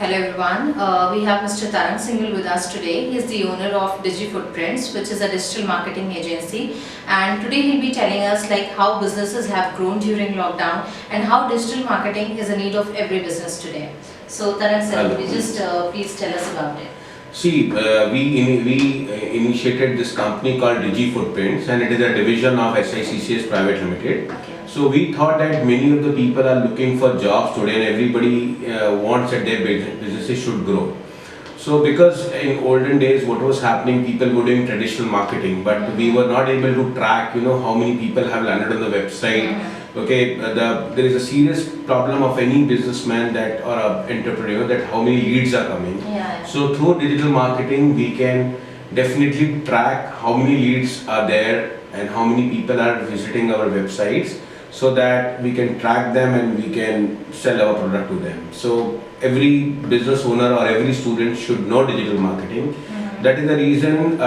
Hello everyone, we have Mr. Tarang Singhal with us today. He is the owner of Digi Footprints, which is a digital marketing agency, and today he'll be telling us like how businesses have grown during lockdown and how digital marketing is a need of every business today. So Tarang sir, could you just please tell us about it? See, we initiated this company called Digi Footprints, and it is a division of SICCS Private Limited. Okay. So we thought that many of the people are looking for jobs today, and everybody wants that their businesses should grow. So because in olden days, what was happening, people were doing traditional marketing, but we were not able to track, how many people have landed on the website. Okay, there is a serious problem of any businessman that or a entrepreneur that how many leads are coming. Yeah. So through digital marketing, we can definitely track how many leads are there and how many people are visiting our websites, so that we can track them and we can sell our product to them. So every business owner or every student should know digital marketing. That is the reason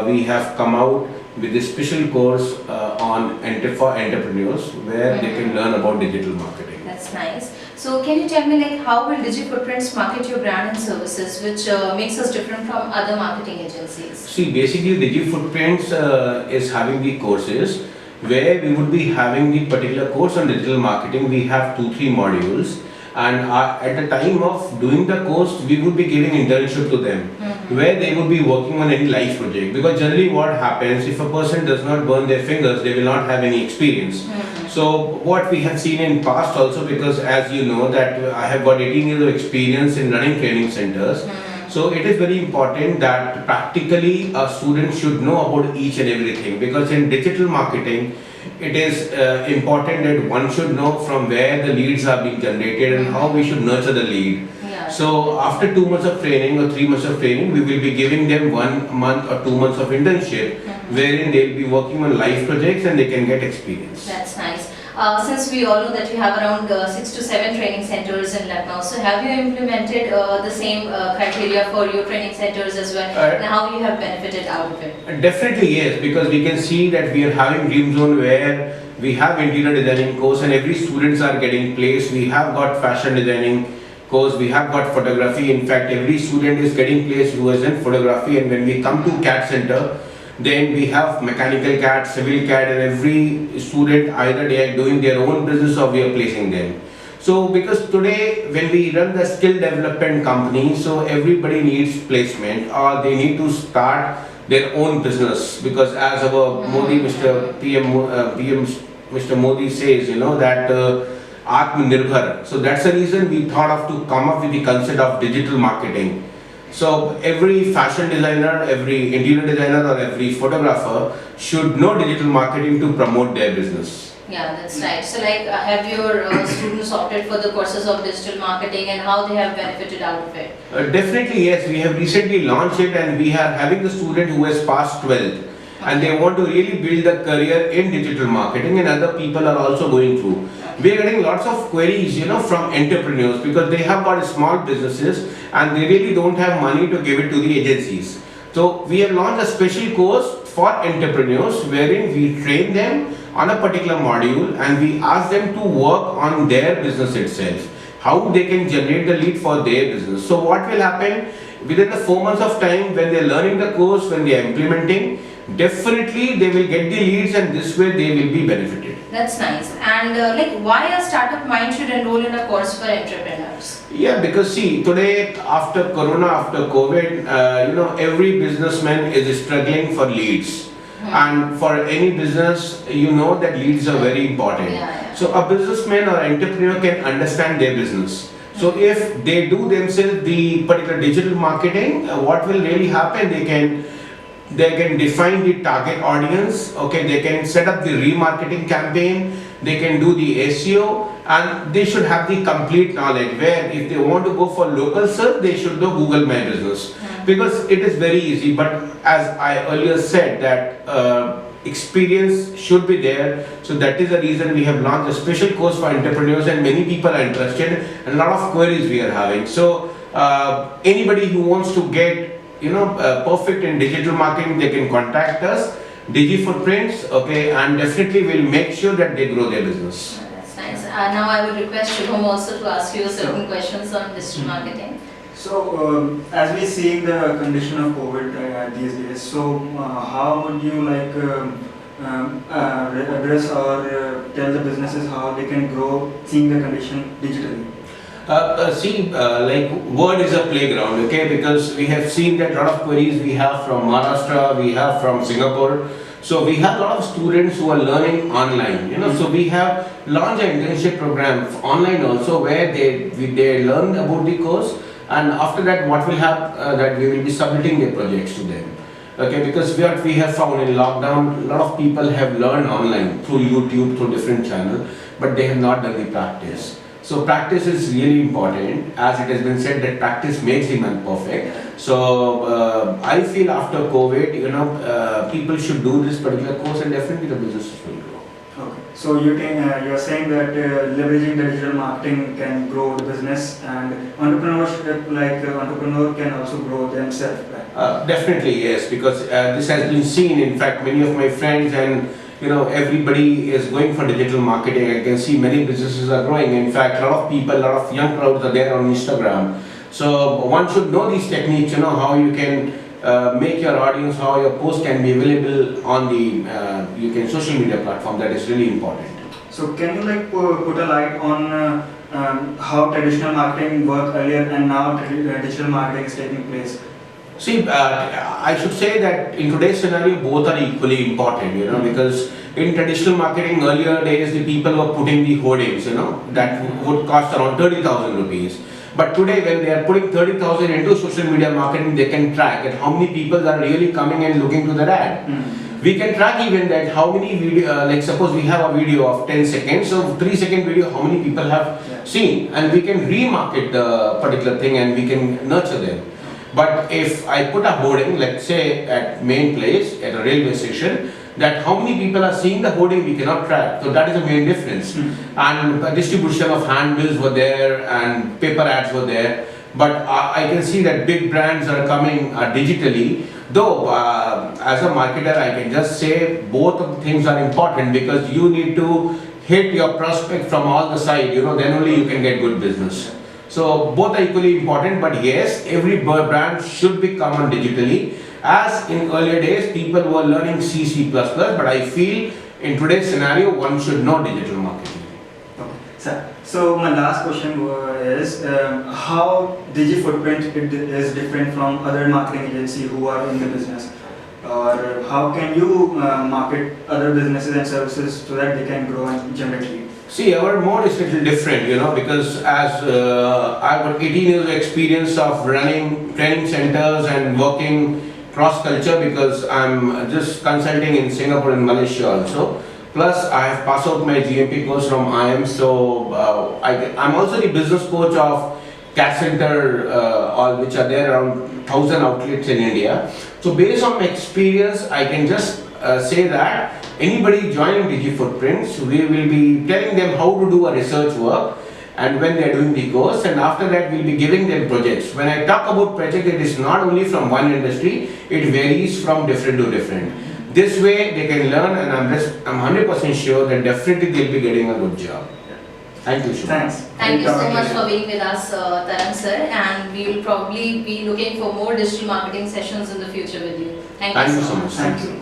we have come out with a special course for entrepreneurs where they can learn about digital marketing. That's nice. So can you tell me like how will Digi Footprints market your brand and services, which makes us different from other marketing agencies? See, basically Digi Footprints is having the courses where we would be having the particular course on digital marketing. We have 2-3 modules, and at the time of doing the course, we would be giving internship to them, where they would be working on any live project. Because generally what happens, if a person does not burn their fingers, they will not have any experience. So what we have seen in past also, because as you know that I have got 18 years of experience in running training centers. So it is very important that practically a student should know about each and everything, because in digital marketing, it is important that one should know from where the leads are being generated and how we should nurture the lead. Yeah. So after 2 months of training or 3 months of training, we will be giving them 1 month or 2 months of internship, wherein they will be working on live projects and they can get experience. That's nice. Since we all know that you have around 6 to 7 training centers in Lucknow, so have you implemented the same criteria for your training centers as well, and how you have benefited out of it? Definitely yes, because we can see that we are having Dream Zone where we have interior designing course and every students are getting placed. We have got fashion designing course, we have got photography. In fact, every student is getting placed who is in photography, and when we come to CAD center, then we have mechanical CAD, civil CAD, and every student either they are doing their own business or we are placing them. So because today when we run the skill development company, so everybody needs placement or they need to start their own business, because as our Modi, PM Mr. Modi says, that Atmanirbhar. So that's the reason we thought of to come up with the concept of digital marketing. So every fashion designer, every interior designer or every photographer should know digital marketing to promote their business. Yeah, that's right. So like have your students opted for the courses of digital marketing and how they have benefited out of it? Definitely yes, we have recently launched it and we are having the student who has passed 12th and they want to really build a career in digital marketing, and other people are also going through. We are getting lots of queries, from entrepreneurs, because they have got small businesses and they really don't have money to give it to the agencies. So we have launched a special course for entrepreneurs wherein we train them on a particular module and we ask them to work on their business itself, how they can generate the lead for their business. So what will happen within the 4 months of time when they are learning the course, when they are implementing, definitely they will get the leads and this way they will be benefited. That's nice. And like why a startup mind should enroll in a course for entrepreneurs? Yeah, because see, today after Corona, after COVID, every businessman is struggling for leads. And for any business, that leads are very important. Yeah. So a businessman or entrepreneur can understand their business. So if they do themselves the particular digital marketing, what will really happen? They can define the target audience, okay, they can set up the remarketing campaign, they can do the SEO, and they should have the complete knowledge where if they want to go for local search, they should know Google My Business. Because it is very easy, but as I earlier said that experience should be there, so that is the reason we have launched a special course for entrepreneurs and many people are interested and a lot of queries we are having. So anybody who wants to get perfect in digital marketing, they can contact us, Digi Footprints, okay, and definitely we'll make sure that they grow their business. That's nice. Now I would request Shubham also to ask you certain questions on digital marketing. So, as we see the condition of COVID these days, so how would you like address or tell the businesses how they can grow seeing the condition digitally? Like word is a playground, okay? Because we have seen that a lot of queries we have from Maharashtra, we have from Singapore. So we have a lot of students who are learning online, you know. So we have launched an internship program online also where they learn about the course, and after that what will happen that we will be submitting their projects to them. Okay, because what we have found in lockdown, a lot of people have learned online through YouTube, through different channels, but they have not done the practice. So practice is really important, as it has been said that practice makes the man perfect. So I feel after COVID, you know, people should do this particular course, and definitely the businesses will grow. Okay. So you are saying that leveraging the digital marketing can grow the business, and entrepreneurship, like entrepreneur can also grow themselves. Right? Definitely yes, because this has been seen. In fact, many of my friends and everybody is going for digital marketing. I can see many businesses are growing. In fact, a lot of people, a lot of young crowds are there on Instagram. So one should know these techniques, how you can make your audience, how your post can be available on the social media platform. That is really important. So can you like put a light on how traditional marketing worked earlier and now digital marketing is taking place? See, I should say that in today's scenario, both are equally important, because in traditional marketing earlier days, the people were putting the hoardings, that would cost around 30,000 rupees. But today, when they are putting 30,000 into social media marketing, they can track at how many people are really coming and looking to their ad. We can track even that how many video, like suppose we have a video of 10 seconds, so 3-second video, how many people have seen, and we can remarket the particular thing and we can nurture them. But if I put a hoarding, let's say at main place, at a railway station, that how many people are seeing the hoarding we cannot track. So that is a main difference. And distribution of handbills were there and paper ads were there. But I can see that big brands are coming digitally. Though as a marketer, I can just say both of the things are important, because you need to hit your prospect from all the sides, then only you can get good business. So both are equally important, but yes, every brand should be common digitally. As in earlier days, people were learning C++, but I feel in today's scenario, one should know digital marketing. Okay, sir. So my last question is how DigiFootprint is different from other marketing agencies who are in the business, or how can you market other businesses and services so that they can grow and generate leads? See, our mode is a little different, because as I've got 18 years of experience of running training centers and working cross-culture, because I'm just consulting in Singapore and Malaysia also. Plus, I have passed out my GMP course from IIM, so I'm also the business coach of CAT Center, which are there around 1,000 outlets in India. So based on my experience, I can just say that anybody joining DigiFootprints, we will be telling them how to do a research work and when they are doing the course, and after that we'll be giving them projects. When I talk about project, it is not only from one industry, it varies from different to different. This way they can learn, and I'm 100% sure that definitely they'll be getting a good job. Thank you, Shubha. Thanks. Thank you so much for being with us, Tarang sir, and we will probably be looking for more digital marketing sessions in the future with you. Thank you so much. Thank you.